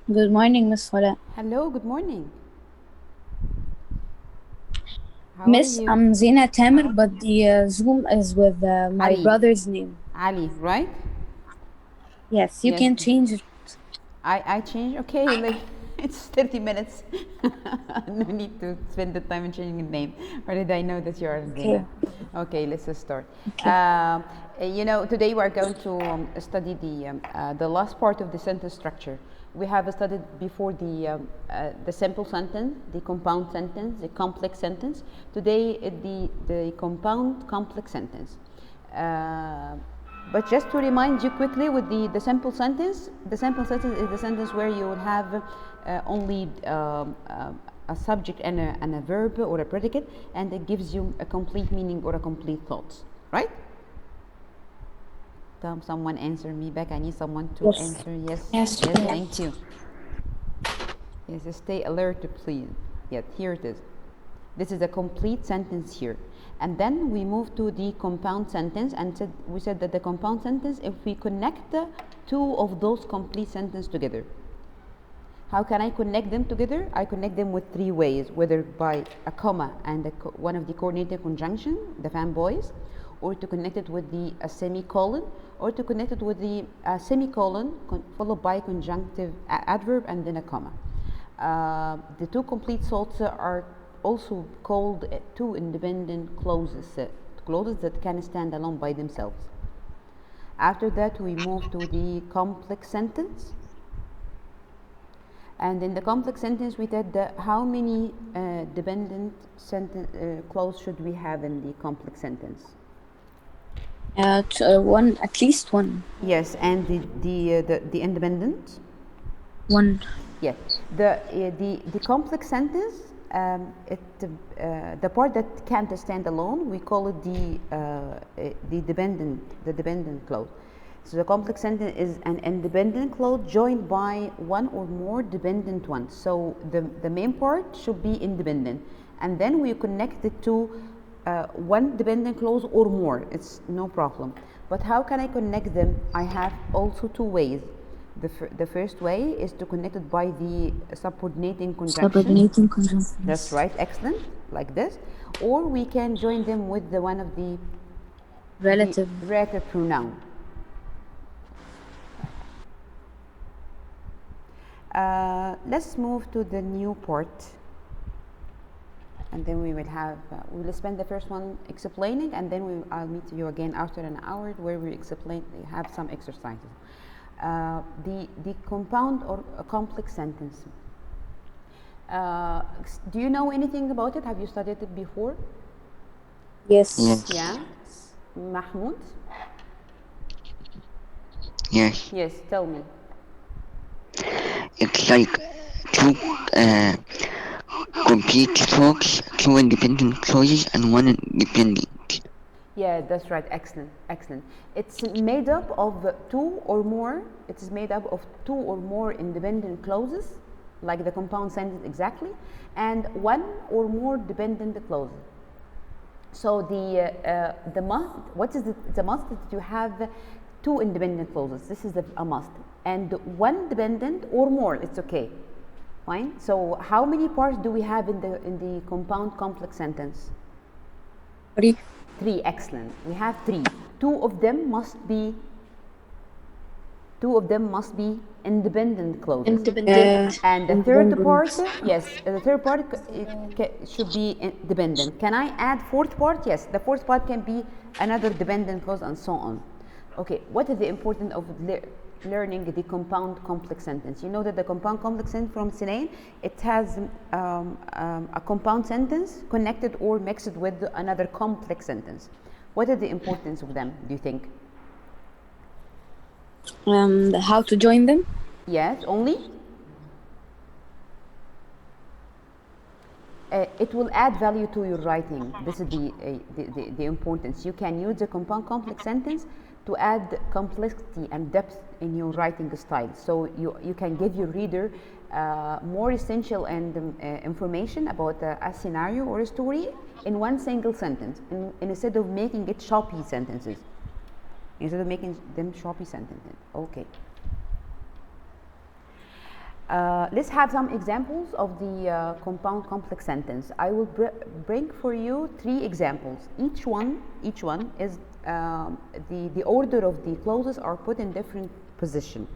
Good morning, Miss Farah. Hello, good morning. How are Miss, you? I'm Zina Tamer, but the Zoom is with my Ali. brother's name. Ali, right? Yes, you Yes. can change it. I changed. Okay, like it's 30 minutes. No need to spend the time in changing the name. Already I know that you are Okay, Zina. Okay, let's just start. okay. Today we are going to study the last part of the sentence structure. We have studied before the simple sentence, the compound sentence, the complex sentence. Today, the compound complex sentence. Uh, but just to remind you quickly with the simple sentence, the simple sentence is the sentence where you will have only a subject and a verb or a predicate, and it gives you a complete meaning or a complete thought, right? Someone answer me back. I need someone to Yes. answer. Yes, Yes, yes, thank correct. you. Yes, stay alert, please. Yes, here it is. This is a complete sentence here. And then we move to the compound sentence, and we said that the compound sentence, if we connect the two of those complete sentences together. How can I connect them together? I connect them with three ways, whether by a comma and one of the coordinated conjunction, the fanboys, or to connect it with a semicolon, or to connect it with the semicolon followed by conjunctive adverb and then a comma. The two complete thoughts are also called two independent clauses, clauses that can stand alone by themselves. After that, we move to the complex sentence. And in the complex sentence, we said how many dependent clause should we have in the complex sentence? One, at least one. Yes, and the independent. One. Yes, the complex sentence. The part that can't stand alone, we call it the dependent clause. So the complex sentence is an independent clause joined by one or more dependent ones. So the main part should be independent, and then we connect it to one dependent clause or more. It's no problem. But how can I connect them? I have also two ways. The first way is to connect it by the subordinating conjunction. Subordinating That's conjunctions. right, excellent, like this. Or we can join them with one of the Relative. relative pronoun. Let's move to the new part, and then we will spend the first one explaining, and then I'll meet you again after an hour where we have some exercises. The compound or a complex sentence. Do you know anything about it? Have you studied it before? Yes. Yeah. Mahmoud? Yes, Yes, tell me. it's like two uh, complete thoughts, two independent choices, and one independent. Yeah, that's right. Excellent, excellent. It's made up of two or more. It is made up of two or more independent clauses, like the compound sentence exactly, and one or more dependent clauses. So the must. What is the must? That you have two independent clauses. This is a must, and one dependent or more. It's okay. Fine. So how many parts do we have in the compound complex sentence? Three. Three. Excellent. We have three. Two of them must be independent clauses. Independent. And the third Independent. part, yes, the third part should be dependent. Can I add fourth part? Yes, the fourth part can be another dependent clause and so on. Okay, what is the importance of learning the compound complex sentence? You know that the compound complex sentence from Sinain, it has a compound sentence connected or mixed with another complex sentence. What is the importance of them, do you think? How to join them? Yes, only? It will add value to your writing. This is the importance. You can use the compound complex sentence to add complexity and depth in your writing style. So you can give your reader more essential and information about a scenario or a story in one single sentence, instead of making it choppy sentences. Instead of making them choppy sentences. Okay. Let's have some examples of the compound complex sentence. I will bring for you 3 examples. Each one is the order of the clauses are put in different position.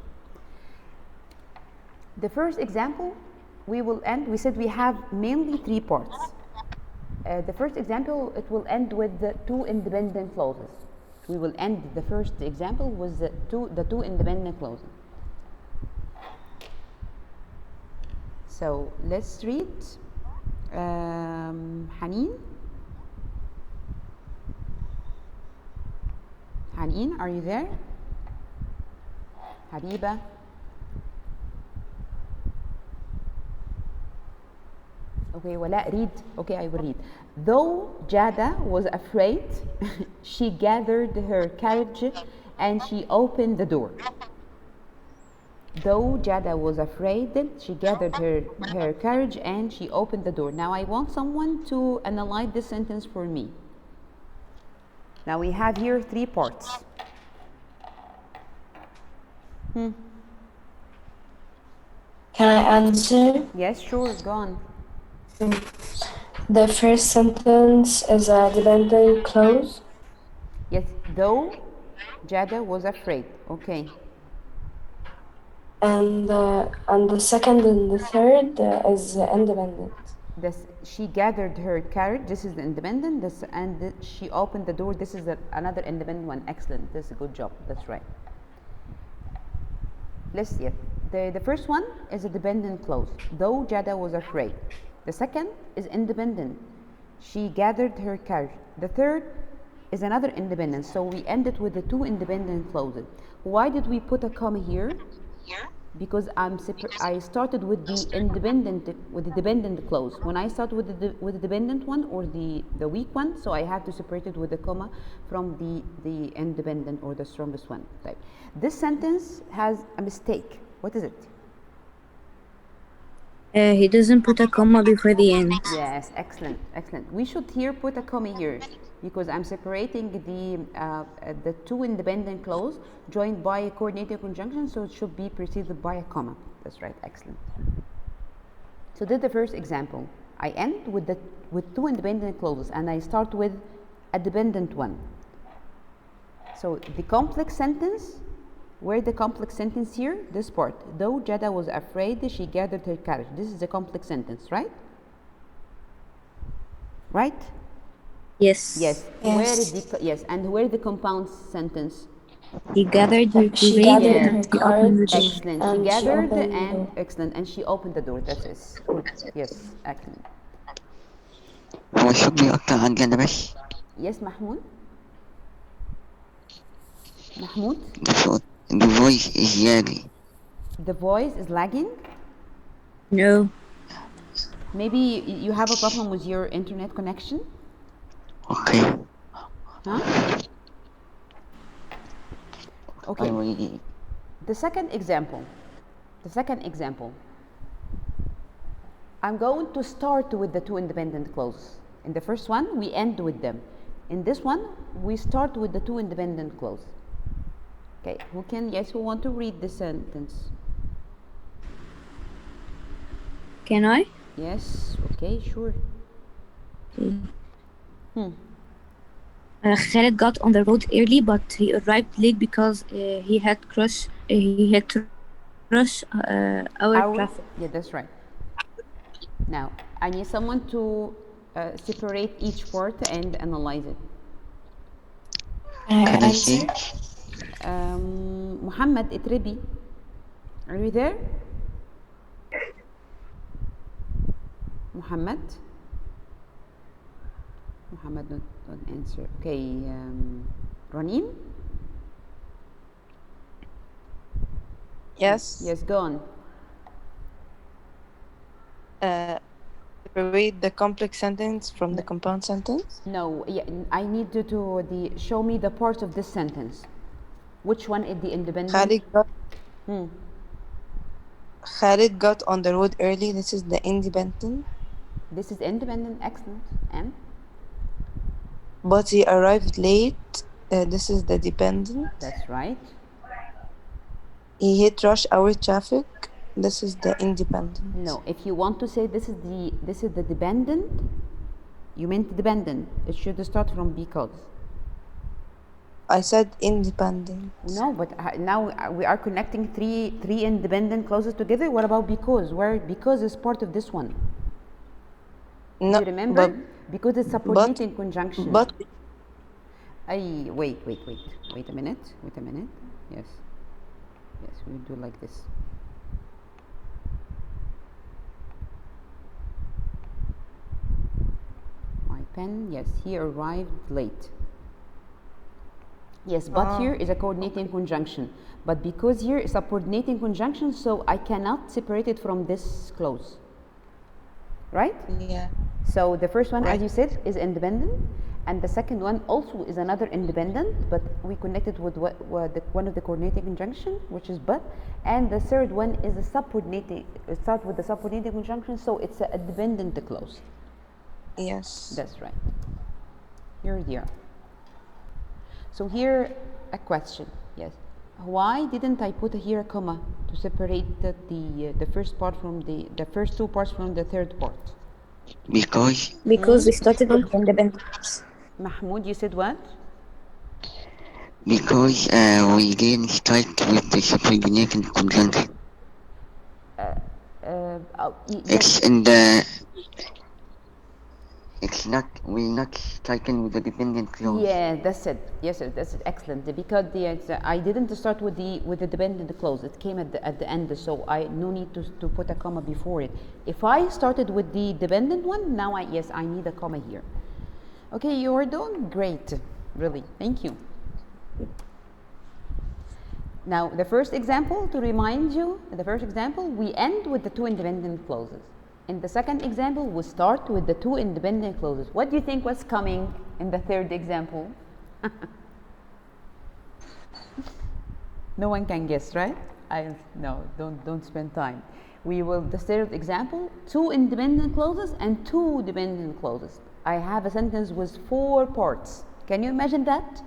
The first example, we said we have mainly 3 parts. The first example, it will end with the 2 independent clauses. We will end the first example with the two independent clauses. So let's read. Haneen, are you there? Habiba. Okay, Wala, read. Okay, I will read. Though Jada was afraid, she gathered her courage and she opened the door. Though Jada was afraid, she gathered her courage and she opened the door. Now I want someone to analyze this sentence for me. Now we have here 3 parts. Can I answer? Yes, sure, go on. The first sentence is a dependent clause. Yes, though Jada was afraid. Okay. And the second and the third is independent. She gathered her courage. This is the independent. She opened the door. This is another independent one. Excellent. This is a good job. That's right. Let's see it. The first one is a dependent clause. Though Jada was afraid. The second is independent. She gathered her courage. The third is another independent. So we ended with the 2 independent clauses. Why did we put a comma here? Because I started with the dependent clause. When I start with the dependent one or the weak one, so I have to separate it with a comma from the independent or the strongest one. Right. This sentence has a mistake. What is it? He doesn't put a comma before the end. Yes, excellent. We should here put a comma here because I'm separating the 2 independent clause joined by a coordinating conjunction, so it should be preceded by a comma. That's right, excellent. So this is the first example. I end with 2 independent clauses and I start with a dependent one. So the complex sentence. Where the complex sentence here? This part. Though Jada was afraid, she gathered her courage. This is the complex sentence, right? Right? Yes. Yes. Where the compound sentence? He gathered her courage She gathered and her she opened the courage. door. Excellent. She And gathered opened the and door. excellent, and she opened the door. That's it. Good. Yes, excellent. هو الصوت بيقطع عندنا بس. Yes, Mahmoud. Mahmoud. The voice is lagging. The voice is lagging. No. Maybe you have a problem with your internet connection. Okay. Huh? Okay. I will read. The second example. I'm going to start with the 2 independent clauses. In the first one, we end with them. In this one, we start with the 2 independent clauses. Okay, who want to read the sentence? Can I? Yes, okay, sure. Khaled got on the road early, but he arrived late because he had to rush our traffic. Yeah, that's right. Now, I need someone to separate each part and analyze it. Can I see? Muhammad Itribi, are you there? Muhammad don't answer. Okay, Ranim? Yes. Yes, go on. Separate the complex sentence from the compound sentence. No, yeah, I need you to show me the parts of this sentence. Which one is the independent? Khalid got on the road early. This is the independent. This is independent, excellent. And? But he arrived late. This is the dependent. That's right. He hit rush hour traffic. This is the independent. No, if you want to say this is the dependent, you meant dependent. It should start from because. I said independent. No, but now we are connecting three independent clauses together. What about because? Where because is part of this one? Do No, you remember? Because it's but subordinating conjunction. but Wait a minute. Yes, we do like this. My pen, yes, he arrived late. Yes, but here is a coordinating conjunction. But because here is a coordinating conjunction, so I cannot separate it from this clause. Right? yeah, So the first one, as right. you said, is independent, and the second one also is another independent, but we connect it with one of the coordinating conjunction, which is but, and the third one is a subordinating. It starts with the subordinating conjunction, so it's a dependent clause. Yes. That's right. You're there. So here a question. Yes. Why didn't I put here a comma to separate the first part from the first two parts from the third part? Because Because we started with independence. Mahmoud, you said what? because we didn't start with the subordinating conjunction. Yes. It's in the. It's not. We're not starting with the dependent clause. Yeah, that's it. Yes, that's it. Excellent. Because I didn't start with the dependent clause. It came at the end, so I no need to put a comma before it. If I started with the dependent one, now I need a comma here. Okay, you are doing great. Really, thank you. Now, the first example, to remind you, we end with the two independent clauses. In the second example, we start with the two independent clauses. What do you think was coming in the third example? No one can guess, right? No, don't spend time. The third example, two independent clauses and two dependent clauses. I have a sentence with 4 parts. Can you imagine that?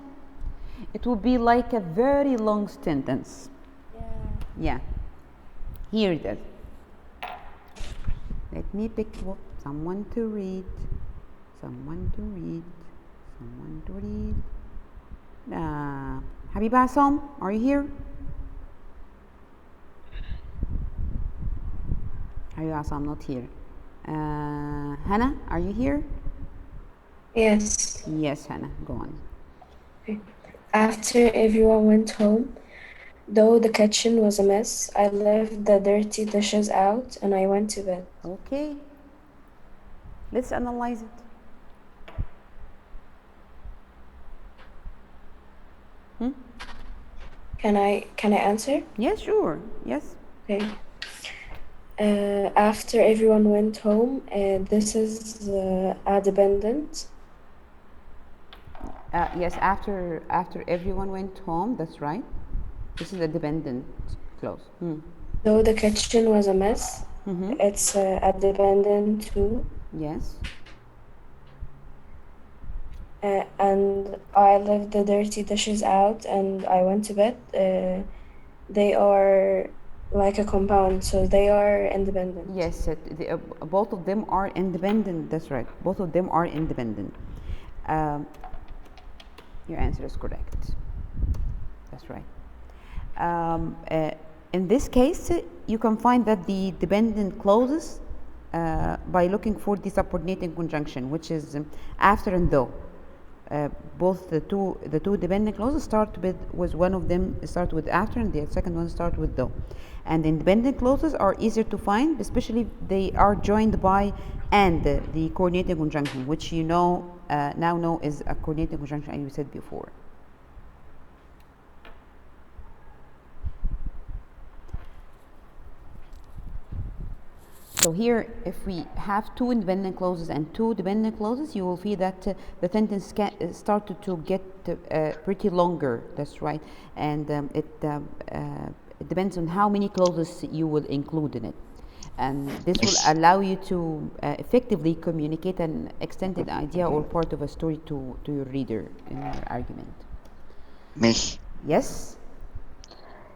It would be like a very long sentence. Yeah. Here it is. Let me pick someone to read. Habiba Assam, are you here? Habiba Assam, not here. Hannah, are you here? Yes. Yes, Hannah, go on. After everyone went home, though the kitchen was a mess, I left the dirty dishes out and I went to bed. Okay. Let's analyze it. Can I answer? Yes, sure. Yes. Okay. After everyone went home, this is a dependent. Yes, after everyone went home, that's right. This is a dependent clause. Though the kitchen was a mess, it's a dependent too. Yes. And I left the dirty dishes out and I went to bed. They are like a compound, so they are independent. Yes, both of them are independent. That's right. Both of them are independent. Your answer is correct. That's right. In this case, you can find that the dependent clauses by looking for the subordinating conjunction, which is after and though. Both the two dependent clauses start with one of them start with after and the second one start with though. And independent clauses are easier to find, especially they are joined by and the coordinating conjunction, which you know now know is a coordinating conjunction as you said before. So here, if we have two independent clauses and two dependent clauses, you will see that the sentence started to get pretty longer. That's right, and it depends on how many clauses you will include in it, and this will allow you to effectively communicate an extended idea or part of a story to your reader in your argument. Miss, Yes.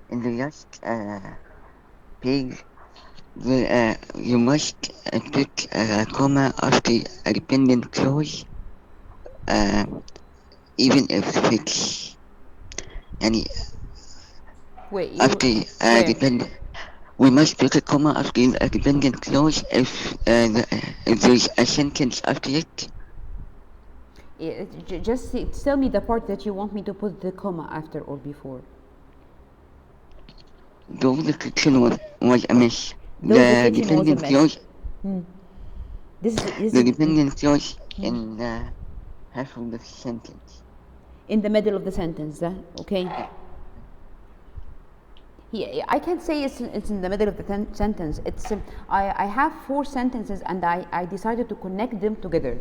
in the last page You must put a comma after a dependent clause, uh, even if it's يعني Wait, after you a where? dependent. We must put a comma after a dependent clause if there's a sentence after it. Just tell me the part that you want me to put the comma after or before. Though the kitchen was a mess, Though the the kitchen was a dependent mess. clause, This the is dependent clause in half of the sentence. in the middle of the sentence. Okay. Yeah. Yeah, I can't say it's in the middle of the sentence. It's I have four sentences and I decided to connect them together.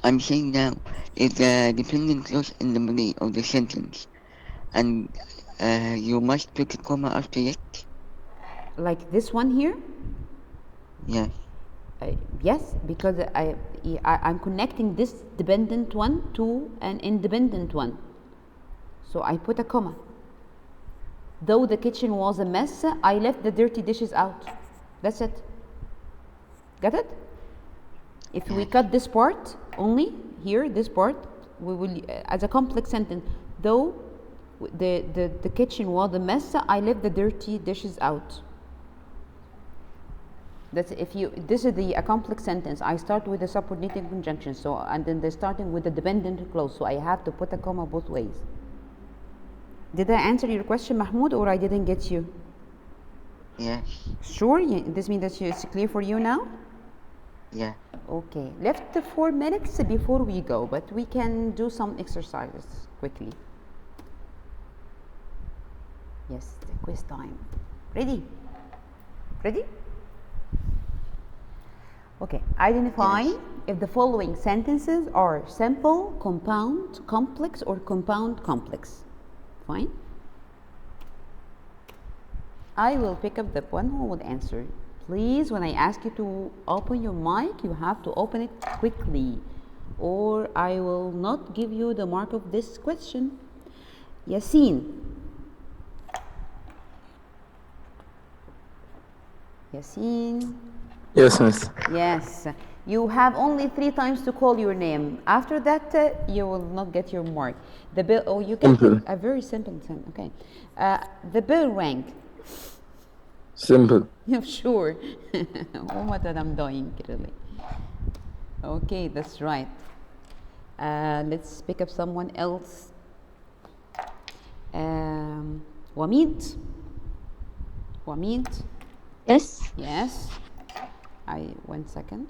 I'm saying now, is the dependent clause in the middle of the sentence, and you must put a comma after it. Like this one here. Yeah. Yes, because I'm connecting this dependent one to an independent one. So I put a comma. Though the kitchen was a mess, I left the dirty dishes out. That's it. Got it? If we cut this part only here, this part, we will as a complex sentence. Though the kitchen was a mess, I left the dirty dishes out. That's if you. This is a complex sentence. I start with the subordinating conjunction. So and then they're starting with the dependent clause. So I have to put a comma both ways. Did I answer your question, Mahmoud, or I didn't get you? Yes. Sure. This means that it's clear for you now. Yeah. Okay. Left 4 minutes before we go, but we can do some exercises quickly. Yes, the quiz time. Ready? Ready? Okay, identify if the following sentences are simple, compound, complex, or compound complex. Fine. I will pick up the one who would answer. Please, when I ask you to open your mic, you have to open it quickly, or I will not give you the mark of this question. Yassine. Yassine. Yes, miss. Yes, you have only 3 times to call your name. After that, you will not get your mark. The bell. Oh, you get Simple. a very simple thing. Okay, the bell rang. Simple. Sure. Oh, what I'm doing, really. Okay, that's right. Let's pick up someone else. Wamid. Wamid. Yes. Yes. One second.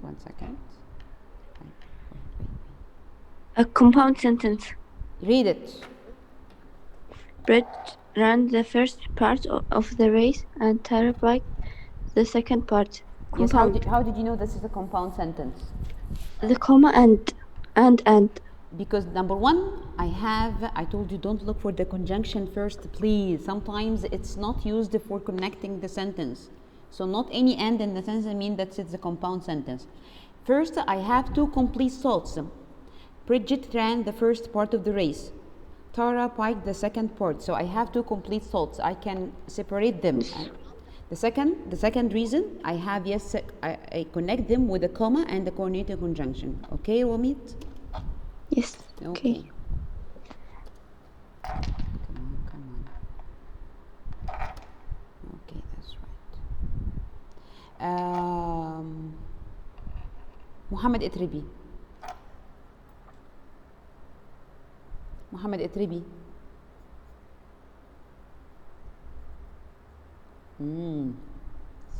A compound sentence. Read it. Brett ran the first part of the race and Tara biked the second part. Yes, Compound. how did you know this is a compound sentence? The comma and. Because number one, I told you don't look for the conjunction first, please. Sometimes it's not used for connecting the sentence. So not any and in the sentence mean that it's a compound sentence. First, I have two complete thoughts. Bridget ran the first part of the race. Tara piked the second part. So I have two complete thoughts. I can separate them. The second reason I have, yes, I connect them with a comma and the coordinating conjunction. Okay, Wamit? Yes. Okay. Come on. Okay, that's right. Muhammad Itribi.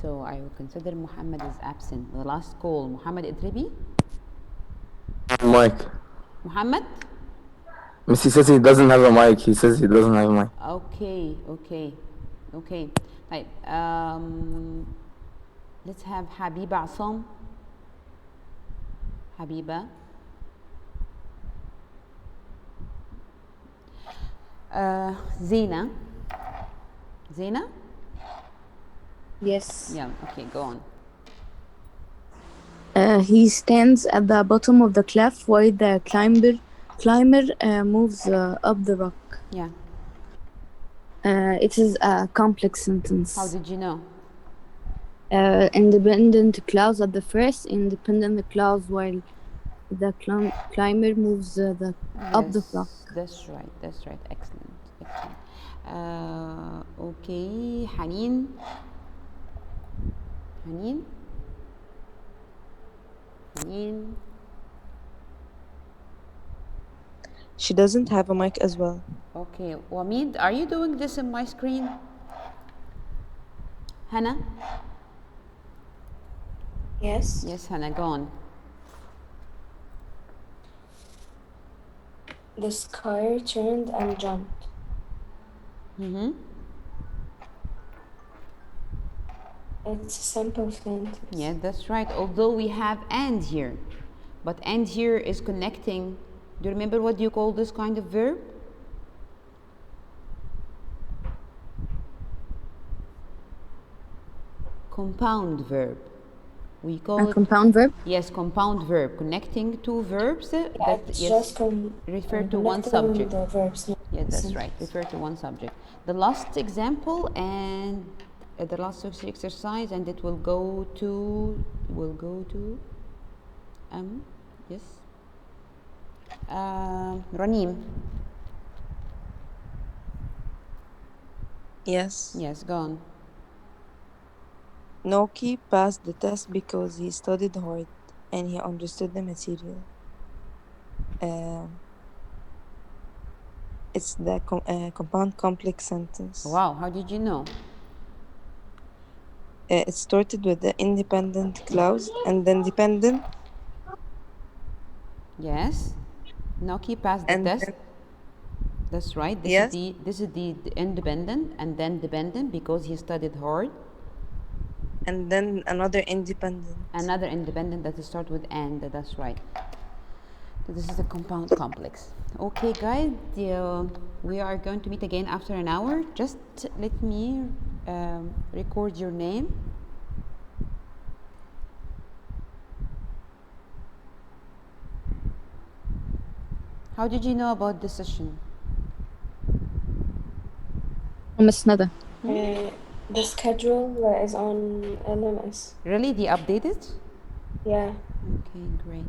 So I will consider Muhammad is absent. The last call, Muhammad Itribi. Mic. Muhammad? Miss, he says he doesn't have a mic. He says he doesn't have a mic. Okay. Right. Let's have Habiba Asam. Habiba. Zena. Yes. Yeah, okay, go on. He stands at the bottom of the cliff while the climber moves up the rock. Yeah. It is a complex sentence. How did you know? independent clause at the first, independent clause while the climber moves up the block. Yes, that's right. That's right. Excellent. Excellent. Okay, Haneen. Haneen. Haneen. She doesn't have a mic as well. Okay, Wamid, are you doing this in my screen? Hannah? Yes. Yes, Hannah, go on. The sky turned and jumped. Mm-hmm. It's a simple sentence. Yeah, that's right. Although we have and here, but and here is connecting. Do you remember what you call this kind of verb? Compound verb. We call A it, compound verb. yes, compound verb, connecting two verbs that It's yes, just refer to one connecting subject. the verbs. not Yes, the that's right. sentence. Refer to one subject. The last example and the last exercise, and it will go to yes, Ranim. Yes. Yes, go on. Noki passed the test because he studied hard and he understood the material. It's the compound complex sentence. Wow, how did you know? It started with the independent clause and then dependent Yes, Noki passed the and test. then That's right. yes This is the independent and then dependent because he studied hard. and then another independent. Another independent that start with and. That's right. So this is a compound complex. Okay, guys, we are going to meet again after an hour. Just let me record your name. How did you know about this session? Miss Nada. The schedule is on LMS. Really, they updated? Yeah. Okay, great.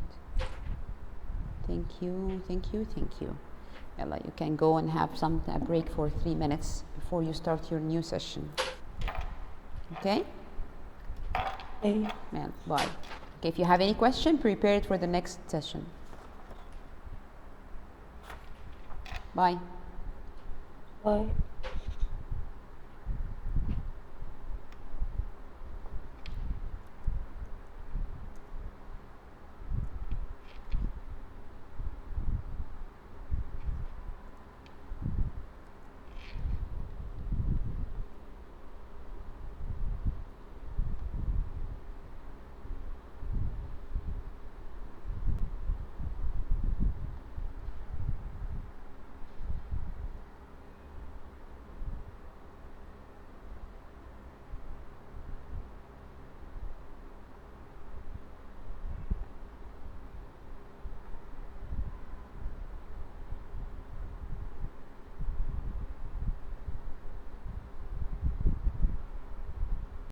Thank you, thank you, thank you. Ella, you can go and have a break for 3 minutes before you start your new session. Okay? Okay. Well, bye. Okay, if you have any question, prepare it for the next session. Bye. Bye.